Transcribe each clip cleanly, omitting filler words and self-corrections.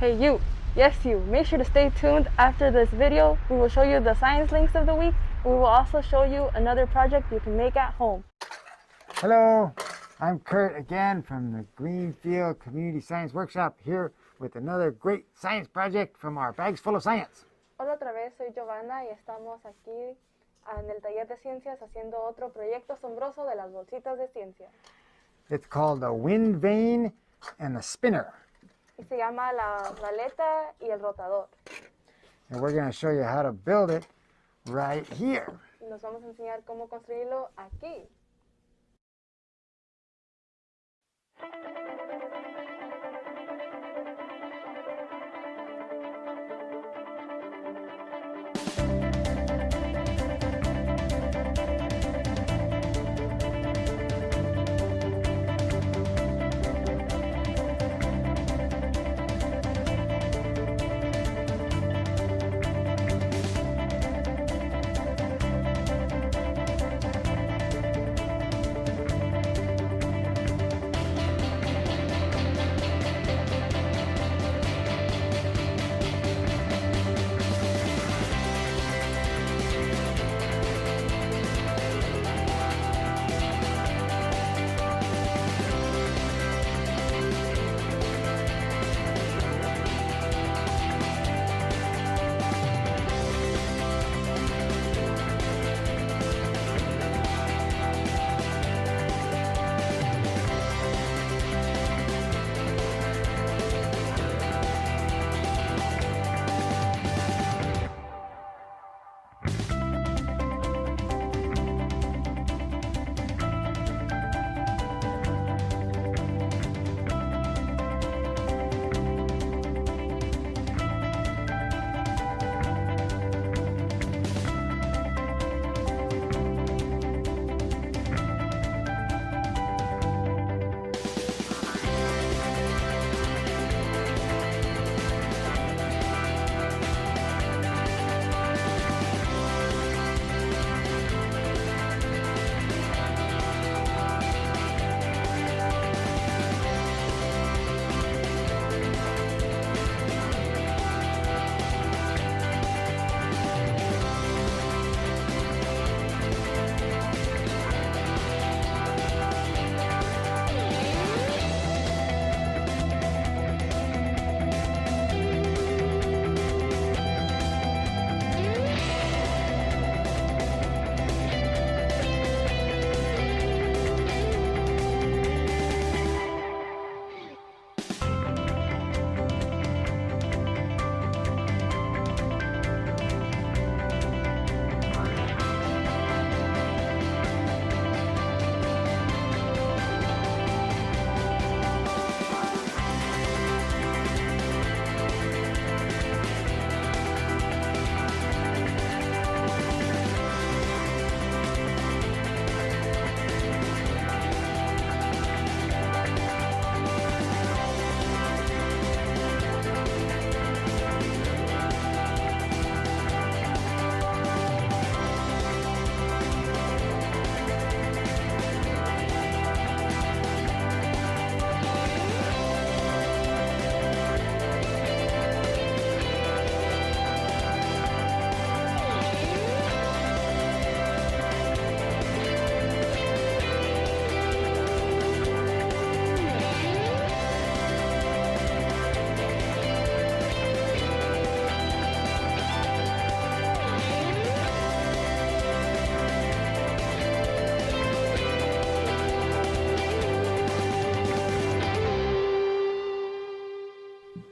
Hey you, yes you, make sure to stay tuned after this video. We will show you the science links of the week. We will also show you another project you can make at home. Hello, I'm Kurt again from the Greenfield Community Science Workshop, here with another great science project from our Bags Full of Science. Hola otra vez, soy Giovanna y estamos aquí en el taller de ciencias haciendo otro proyecto asombroso de las bolsitas de ciencia. It's called the wind vane and the spinner. Y se llama la Veleta y el rotador. And we're going to show you how to build it right here. Y nos vamos a enseñar cómo construirlo aquí.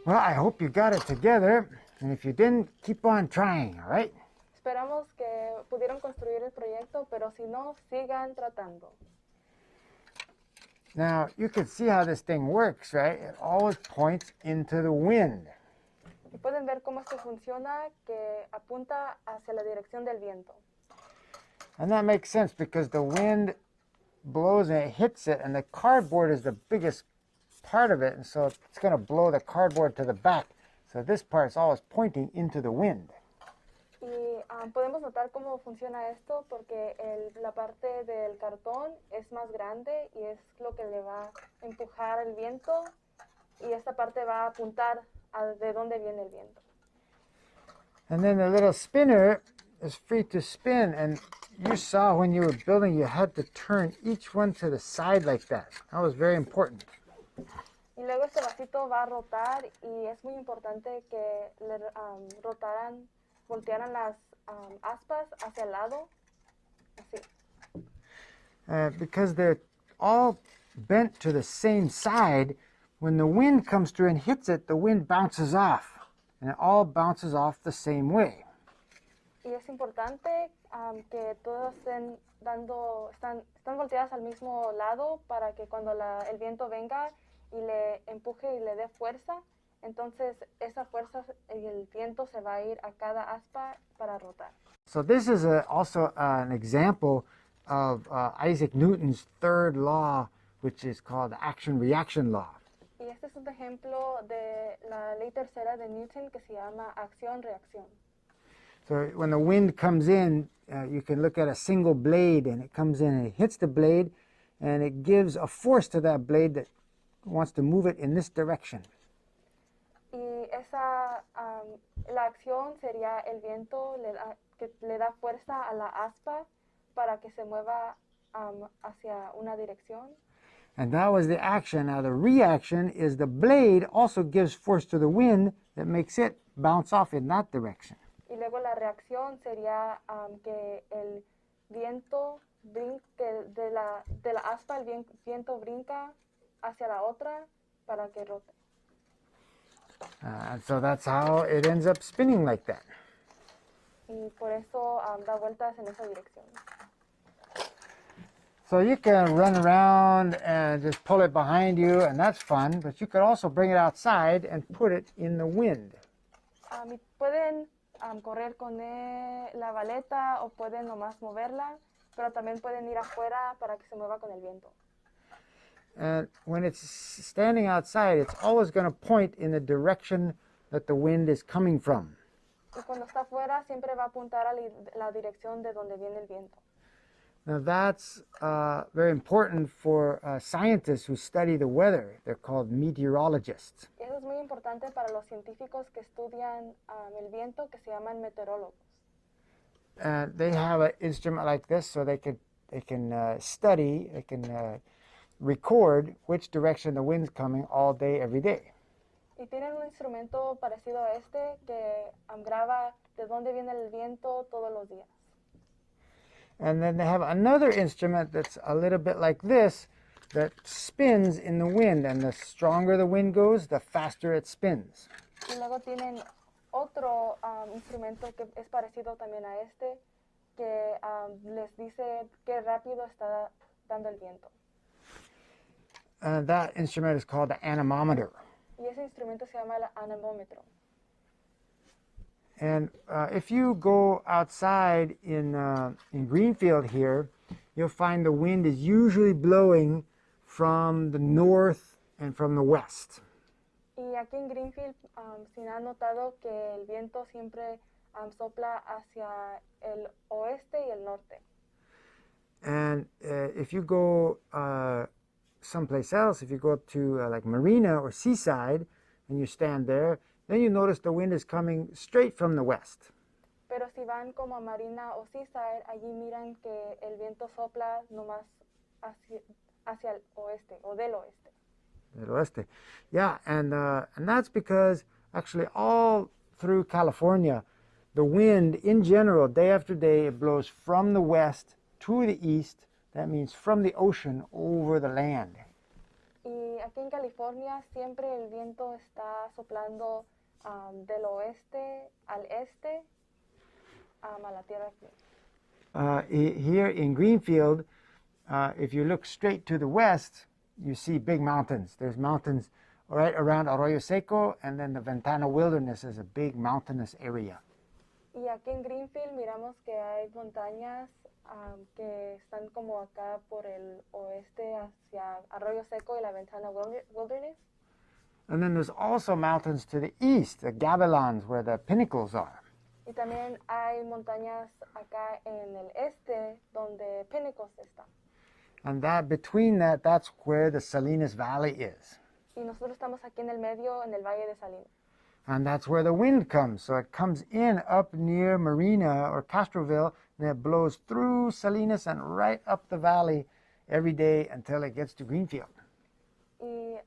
Well, I hope you got it together, and if you didn't, keep on trying, all right? Esperamos que pudieron construir el proyecto, pero si no, sigan tratando. Now, you can see how this thing works, right? It always points into the wind. Y pueden ver cómo esto funciona, que apunta hacia la dirección del viento. And that makes sense because the wind blows and it hits it, and the cardboard is the biggest part of it, and so it's going to blow the cardboard to the back. So this part is always pointing into the wind. Y podemos notar cómo funciona esto porque la parte del cartón es más grande y es lo que le va a empujar el viento y esta parte va a apuntar de dónde viene el viento. And then the little spinner is free to spin. And you saw when you were building, you had to turn each one to the side like that. That was very important. Y luego este vasito va a rotar y es muy importante que le voltearan las aspas hacia el lado, así. Because they're all bent to the same side, when the wind comes through and hits it, the wind bounces off. And it all bounces off the same way. Y es importante que todos están volteadas al mismo lado para que cuando el viento venga y le empuje y le dé fuerza, entonces esa fuerza y el viento se va a ir a cada aspa para rotar. So this is also an example of Isaac Newton's third law, which is called the action-reaction law. Y este es un ejemplo de la ley tercera de Newton que se llama acción-reacción. So when the wind comes in, you can look at a single blade, and it comes in and it hits the blade, and it gives a force to that blade that wants to move it in this direction. Y la acción sería el viento que le da fuerza a la aspa para que se mueva hacia una dirección. And that was the action. Now the reaction is the blade also gives force to the wind that makes it bounce off in that direction. Y luego la reacción sería que el viento de la aspa, el viento brinca hacia la otra para que rote. And so that's how it ends up spinning like that. Y por eso da vueltas en esa dirección. So you can run around and just pull it behind you, and that's fun, but you could also bring it outside and put it in the wind. Y pueden correr con la Veleta o pueden nomás moverla, pero también pueden ir afuera para que se mueva con el viento. And when it's standing outside, it's always going to point in the direction that the wind is coming from. Y cuando está afuera siempre va a apuntar a la dirección de donde viene el viento. Now that's very important for scientists who study the weather. They're called meteorologists. Eso es muy importante para los científicos que estudian el viento, que se llaman meteorólogos. They have an instrument like this, so they can study, they can record which direction the wind's coming all day, every day. Y tienen un instrumento parecido a este que graba de dónde viene el viento todos los días. And then they have another instrument that's a little bit like this that spins in the wind, and the stronger the wind goes, the faster it spins. Y luego tienen otro instrumento que es parecido también a este, que les dice qué rápido está dando el viento. That instrument is called the anemometer. Y ese instrumento se llama el anemómetro. And if you go outside in Greenfield here, you'll find the wind is usually blowing from the north and from the west. Y aquí en Greenfield se ha notado que el viento siempre sopla hacia el oeste y el norte. And if you go someplace else, if you go to like Marina or Seaside and you stand there, then you notice the wind is coming straight from the west. Pero si van como a Marina o Seaside, allí miran que el viento sopla nomás hacia el oeste o del oeste. Del oeste. Yeah, and that's because actually all through California, the wind in general, day after day, it blows from the west to the east. That means from the ocean over the land. Y aquí en California siempre el viento está soplando del oeste al este a la tierra. Here in Greenfield, if you look straight to the west, you see big mountains. There's mountains right around Arroyo Seco, and then the Ventana Wilderness is a big mountainous area. Y aquí en Greenfield miramos que hay montañas que están como acá por el oeste hacia Arroyo Seco y la Ventana Wilderness. And then there's also mountains to the east, the Gavilans, where the pinnacles are. Y también hay montañas acá en el este donde Pinnacles están. And that between that, that's where the Salinas Valley is. Y nosotros estamos aquí en el medio, en el Valle de Salinas. And that's where the wind comes. So it comes in up near Marina or Castroville, and it blows through Salinas and right up the valley every day until it gets to Greenfield. Y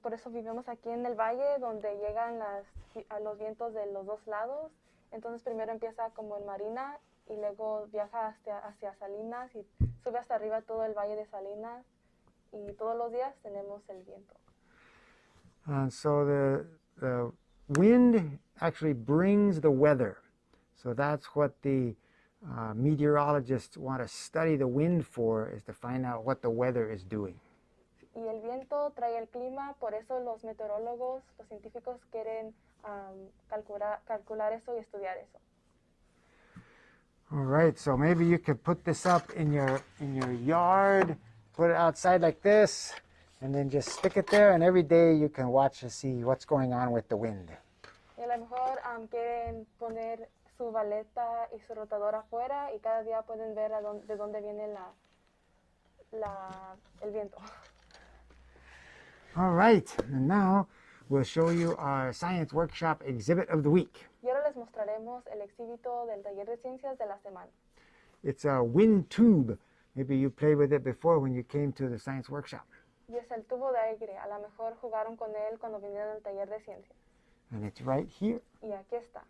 por eso vivimos aquí en el valle donde llegan los vientos de los dos lados. Entonces primero empieza como en Marina y luego viaja hacia Salinas y sube hasta arriba todo el valle de Salinas y todos los días tenemos el viento. And so the wind actually brings the weather. So that's what the meteorologists want to study the wind for, is to find out what the weather is doing. Y el viento trae el clima, por eso los meteorólogos, los científicos quieren calcular eso y estudiar eso. All right, so maybe you could put this up in your yard, put it outside like this, and then just stick it there, and every day you can watch to see what's going on with the wind. Y a lo mejor quieren poner su valeta y su rotadora afuera y cada día pueden ver de dónde viene el viento. All right, and now we'll show you our science workshop exhibit of the week. Y ahora les mostraremos el exhibito del taller de ciencias de la semana. It's a wind tube. Maybe you played with it before when you came to the science workshop. Y es el tubo de aire. A lo mejor jugaron con él cuando vinieron al taller de ciencias. And it's right here. Y aquí está.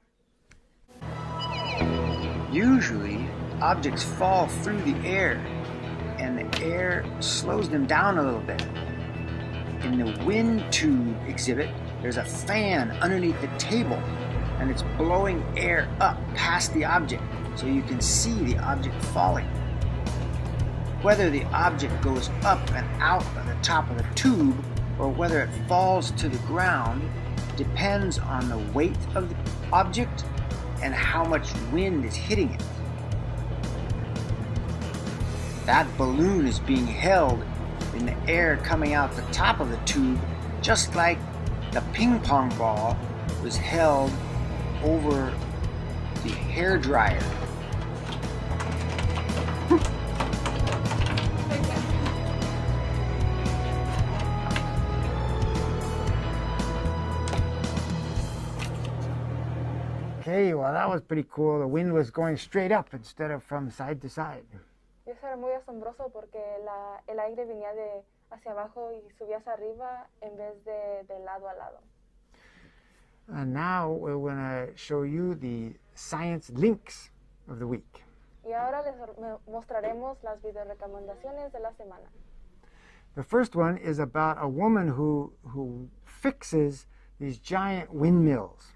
Usually, objects fall through the air, and the air slows them down a little bit. In the wind tube exhibit, there's a fan underneath the table, and it's blowing air up past the object, so you can see the object falling. Whether the object goes up and out of the top of the tube, or whether it falls to the ground, depends on the weight of the object and how much wind is hitting it. That balloon is being held in the air coming out the top of the tube, just like the ping pong ball was held over the hair dryer. Okay, well that was pretty cool. The wind was going straight up instead of from side to side. Y eso era muy asombroso porque el aire venía hacia abajo y subía hacia arriba en vez de lado a lado. And now we're going to show you the science links of the week. Y ahora les mostraremos las videorrecomendaciones de la semana. The first one is about a woman who fixes these giant windmills.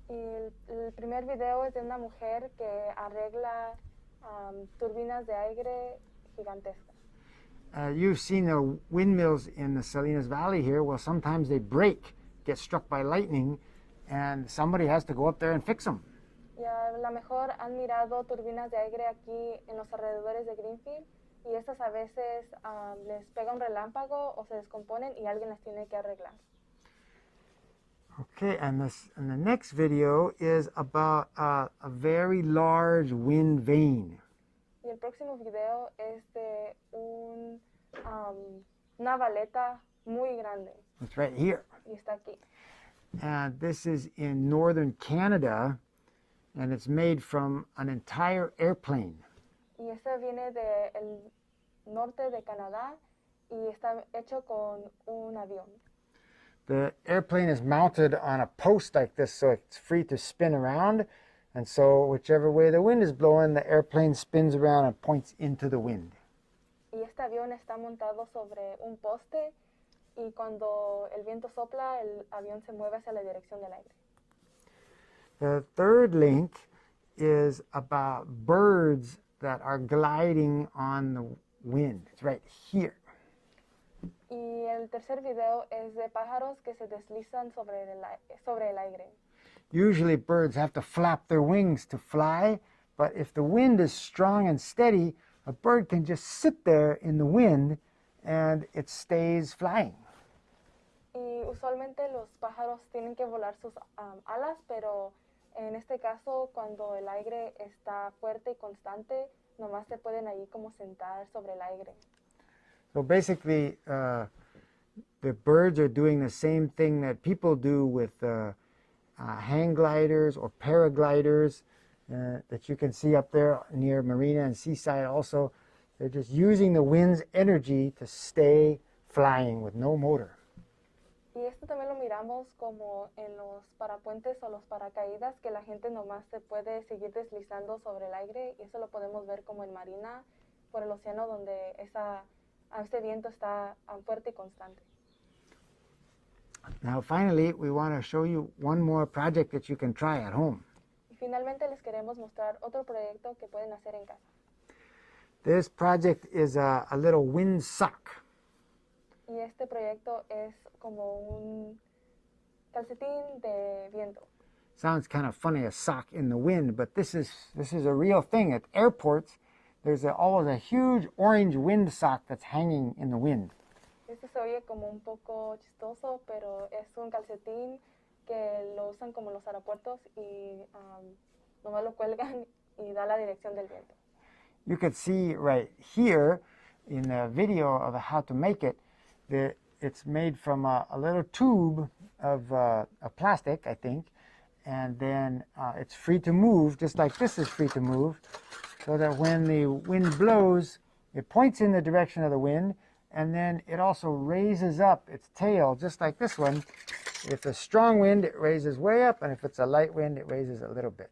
Y el primer video es de una mujer que arregla turbinas de aire gigantescas. You've seen the windmills in the Salinas Valley here. Well, sometimes they break, get struck by lightning, and somebody has to go up there and fix them. Y a lo mejor han mirado turbinas de aire aquí en los alrededores de Greenfield y estas a veces les pega un relámpago o se descomponen y alguien las tiene que arreglar. Okay, and the next video is about a very large wind vane. Y el próximo video es de una valeta muy grande. It's right here. Y está aquí. And this is in northern Canada, and it's made from an entire airplane. Y este viene del norte de Canadá y está hecho con un avión. The airplane is mounted on a post like this, so it's free to spin around. And so whichever way the wind is blowing, the airplane spins around and points into the wind. Y este avión está montado sobre un poste y cuando el viento sopla, el avión se mueve hacia la dirección del aire. The third link is about birds that are gliding on the wind. It's right here. Y el tercer video es de pájaros que se deslizan sobre el aire. Usually birds have to flap their wings to fly, but if the wind is strong and steady, a bird can just sit there in the wind and it stays flying. Y usualmente los pájaros tienen que volar sus alas, pero en este caso, cuando el aire está fuerte y constante, nomás se pueden ahí como sentar sobre el aire. So basically, the birds are doing the same thing that people do with hang gliders or paragliders that you can see up there near Marina and Seaside also. They're just using the wind's energy to stay flying with no motor. Y esto también lo miramos como en los parapuentes o los paracaídas, que la gente nomás se puede seguir deslizando sobre el aire, y eso lo podemos ver como en Marina, por el océano, donde este viento está fuerte y constante. Now finally, we want to show you one more project that you can try at home. Y finalmente les queremos mostrar otro proyecto que pueden hacer en casa. This project is a little wind sock. Y este proyecto es como un calcetín de viento. Sounds kind of funny, a sock in the wind, but this is a real thing. At airports, there's always a huge orange wind sock that's hanging in the wind. Este se oye como un poco chistoso, pero es un calcetín que lo usan como en los aeropuertos y nomás lo cuelgan y da la dirección del viento. You could see right here in the video of how to make it that it's made from a little tube of a plastic, I think, and then it's free to move, just like this is free to move, so that when the wind blows, it points in the direction of the wind, and then it also raises up its tail, just like this one. If it's a strong wind, it raises way up, and if it's a light wind, it raises a little bit.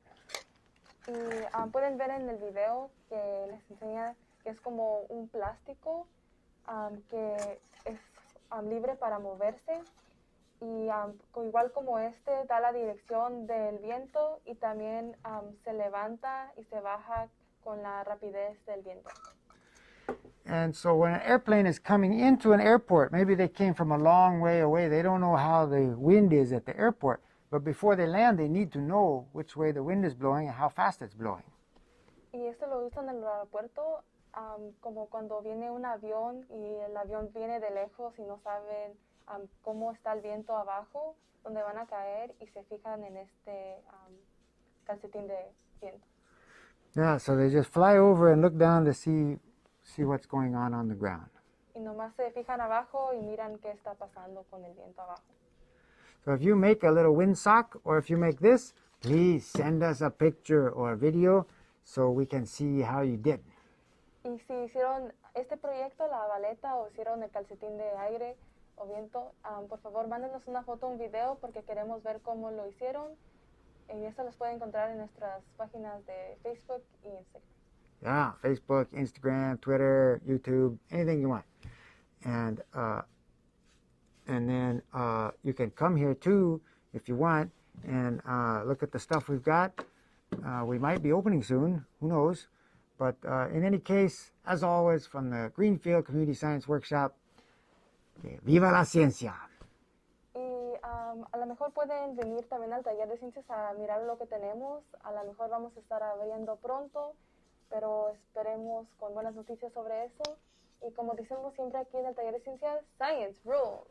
Y pueden ver en el video que les enseña que es como un plástico que es libre para moverse, y igual como este da la dirección del viento, y también se levanta y se baja con la rapidez del viento. And so when an airplane is coming into an airport, maybe they came from a long way away, they don't know how the wind is at the airport, but before they land, they need to know which way the wind is blowing and how fast it's blowing. Y esto lo usan en el aeropuerto como cuando viene un avión y el avión viene de lejos y no saben cómo está el viento abajo, donde van a caer, y se fijan en este calcetín de viento. Yeah, so they just fly over and look down to see what's going on the ground. Y nomás se fijan abajo y miran qué está pasando con el viento abajo. So if you make a little wind sock, or if you make this, please send us a picture or a video so we can see how you did. Y si hicieron este proyecto, la baleta, o hicieron el calcetín de aire o viento, por favor, mándenos una foto o un video, porque queremos ver cómo lo hicieron. Y esto los pueden encontrar en nuestras páginas de Facebook y Instagram. Yeah, Facebook, Instagram, Twitter, YouTube, anything you want. And then you can come here too if you want and look at the stuff we've got. We might be opening soon, who knows. But in any case, as always, from the Greenfield Community Science Workshop, ¡viva la ciencia! Y a lo mejor pueden venir también al taller de ciencias a mirar lo que tenemos. A lo mejor vamos a estar abriendo pronto, pero esperemos con buenas noticias sobre eso. Y como decimos siempre aquí en el taller de ciencias, Science Rules.